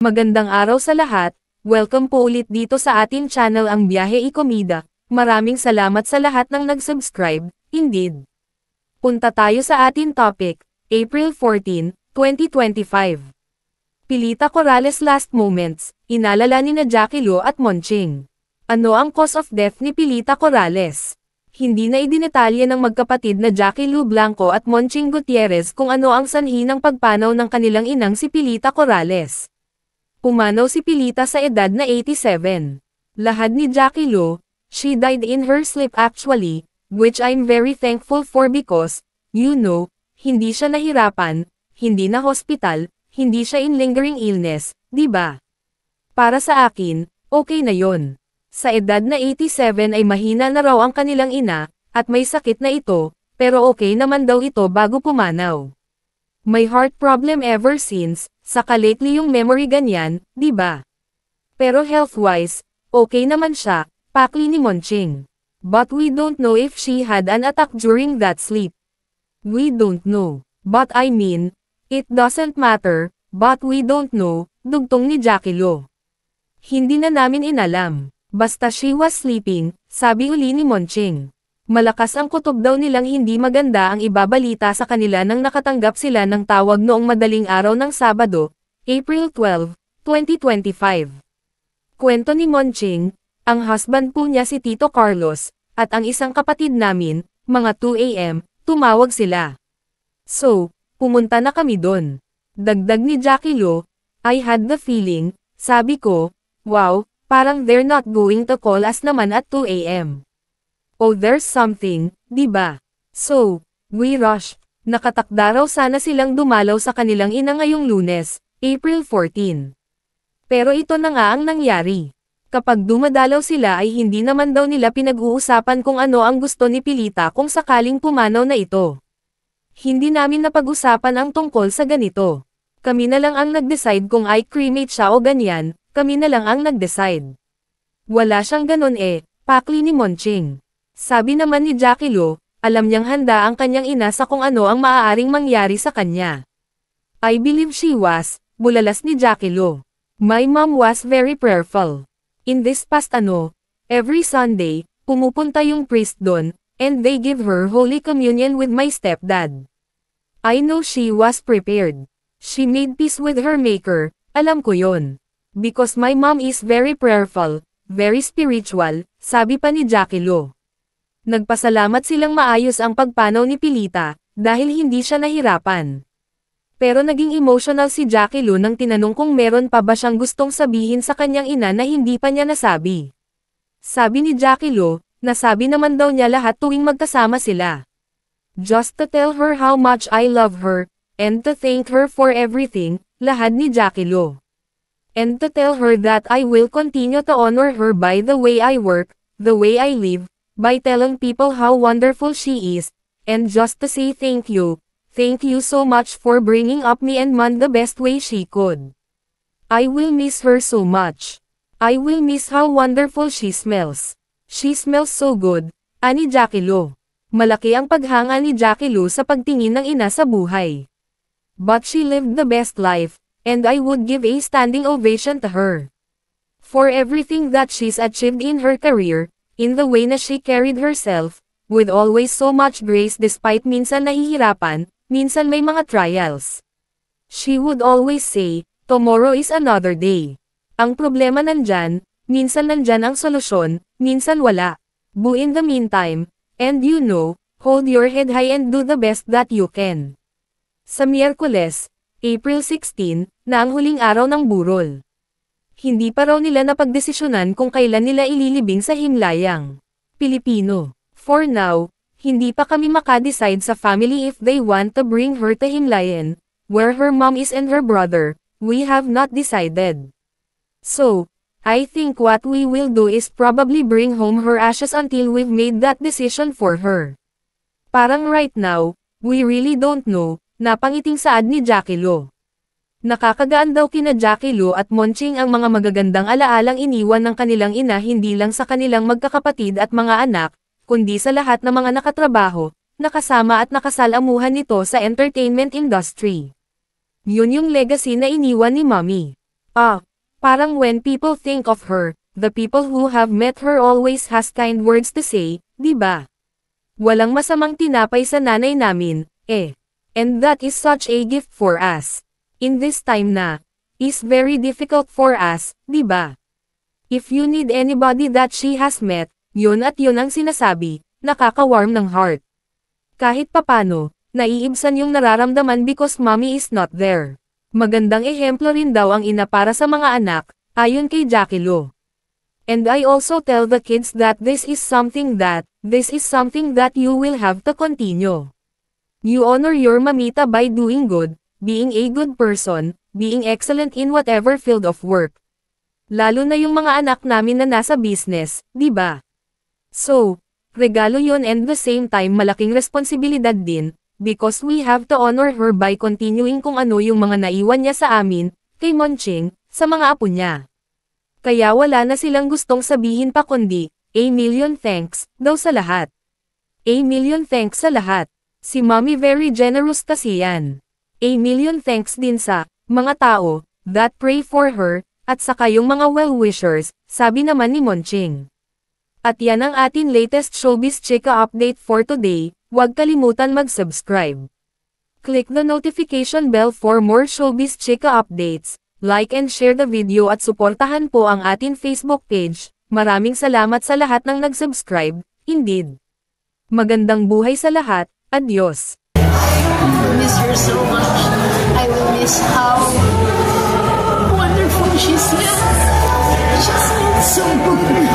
Magandang araw sa lahat, welcome po ulit dito sa ating channel ang Biyahe Ikomida. Maraming salamat sa lahat ng nag-subscribe, indeed. Punta tayo sa ating topic, April 14, 2025. Pilita Corrales last moments, inalala ni na Jackie Lo at Monching. Ano ang cause of death ni Pilita Corrales? Hindi na idinetalye ng magkapatid na Jackie Lo Blanco at Monching Gutierrez kung ano ang sanhi ng pagpanaw ng kanilang inang si Pilita Corrales. Pumanaw si Pilita sa edad na 87. Lahad ni Jackie Lo, she died in her sleep actually, which I'm very thankful for because, you know, hindi siya nahirapan, hindi na hospital, hindi siya in lingering illness, di ba? Para sa akin, okay na yon. Sa edad na 87 ay mahina na raw ang kanilang ina, at may sakit na ito, pero okay naman daw ito bago pumanaw. May heart problem ever since, saka lately yung memory ganyan, di ba? Pero health-wise, okay naman siya, pakli ni Monching. But we don't know if she had an attack during that sleep. We don't know. But I mean, it doesn't matter, but we don't know, dugtong ni Jackie Lo. Hindi na namin inalam. Basta she was sleeping, sabi uli ni Monching. Malakas ang kutob daw nilang hindi maganda ang ibabalita sa kanila nang nakatanggap sila ng tawag noong madaling araw ng Sabado, April 12, 2025. Kwento ni Monching, ang husband po niya si Tito Carlos, at ang isang kapatid namin, mga 2 AM, tumawag sila. So, pumunta na kami doon. Dagdag ni Jackie Lo, I had the feeling, sabi ko, wow, parang they're not going to call us naman at 2 AM. Oh, there's something, di ba? So, we rushed. Nakatakda raw sana silang dumalaw sa kanilang ina ngayong Lunes, April 14. Pero ito na nga ang nangyari. Kapag dumadalaw sila ay hindi naman daw nila pinag-uusapan kung ano ang gusto ni Pilita kung sakaling pumanaw na ito. Hindi namin napag-usapan ang tungkol sa ganito. Kami na lang ang nag-decide kung ay cremate siya o ganyan, kami na lang ang nag-decide. Wala siyang ganon pakli ni Monching. Sabi naman ni Jackie Lo, alam niyang handa ang kanyang ina sa kung ano ang maaaring mangyari sa kanya. I believe she was, bulalas ni Jackie Lo. My mom was very prayerful. In this past every Sunday, pumupunta yung priest doon, and they give her Holy Communion with my stepdad. I know she was prepared. She made peace with her maker, alam ko yon. Because my mom is very prayerful, very spiritual, sabi pa ni Jackie Lo. Nagpasalamat silang maayos ang pagpanaw ni Pilita, dahil hindi siya nahirapan. Pero naging emotional si Jackie Lo nang tinanong kung meron pa ba siyang gustong sabihin sa kanyang ina na hindi pa niya nasabi. Sabi ni Jackie Lo, nasabi naman daw niya lahat tuwing magkasama sila. Just to tell her how much I love her, and to thank her for everything, lahad ni Jackie Lo. And to tell her that I will continue to honor her by the way I work, the way I live, by telling people how wonderful she is, and just to say thank you so much for bringing up me and Mon the best way she could. I will miss her so much. I will miss how wonderful she smells. She smells so good, ani Jackie Lo. Malaki ang paghanga ni Jackie Lo sa pagtingin ng ina sa buhay. But she lived the best life, and I would give a standing ovation to her. For everything that she's achieved in her career, in the way na she carried herself, with always so much grace despite minsan nahihirapan, minsan may mga trials. She would always say, tomorrow is another day. Ang problema nandyan, minsan nandyan ang solusyon, minsan wala. But in the meantime, and you know, hold your head high and do the best that you can. Sa Miyerkules, April 16, na ang huling araw ng burol. Hindi pa raw nila napagdesisyonan kung kailan nila ililibing sa himlayang Pilipino. For now, hindi pa kami makadecide sa family if they want to bring her to Himlayan, where her mom is and her brother, we have not decided. So, I think what we will do is probably bring home her ashes until we've made that decision for her. Parang right now, we really don't know, napangiting saad ni Jackie Lo. Nakakagaan daw kina Jackie Lo at Monching ang mga magagandang alaalang iniwan ng kanilang ina hindi lang sa kanilang magkakapatid at mga anak, kundi sa lahat ng mga nakatrabaho, nakasama at nakasalamuhan nito sa entertainment industry. Yun yung legacy na iniwan ni Mommy. Parang when people think of her, the people who have met her always has kind words to say, di ba? Walang masamang tinapay sa nanay namin, eh. And that is such a gift for us. In this time na, is very difficult for us, di ba? If you need anybody that she has met, yun at yun ang sinasabi, nakaka-warm ng heart. Kahit papano, naiibsan yung nararamdaman because mommy is not there. Magandang ehemplo rin daw ang ina para sa mga anak, ayon kay Jackie Lo. And I also tell the kids that this is something that you will have to continue. You honor your mamita by doing good, being a good person, being excellent in whatever field of work. Lalo na yung mga anak namin na nasa business, di ba? So, regalo yun and the same time malaking responsibilidad din, because we have to honor her by continuing kung ano yung mga naiwan niya sa amin, kay Monching, sa mga apo niya. Kaya wala na silang gustong sabihin pa kundi, a million thanks, daw sa lahat. A million thanks sa lahat. Si mommy very generous kasi yan. A million thanks din sa, mga tao, that pray for her, at saka yung mga well-wishers, sabi naman ni Monching. At yan ang atin latest showbiz chika update for today, huwag kalimutan mag-subscribe. Click the notification bell for more showbiz chika updates. Like and share the video at suportahan po ang atin Facebook page. Maraming salamat sa lahat ng nag-subscribe, indeed. Magandang buhay sa lahat, adios. I will miss her so much. I will miss how wonderful she's been. She's been so good.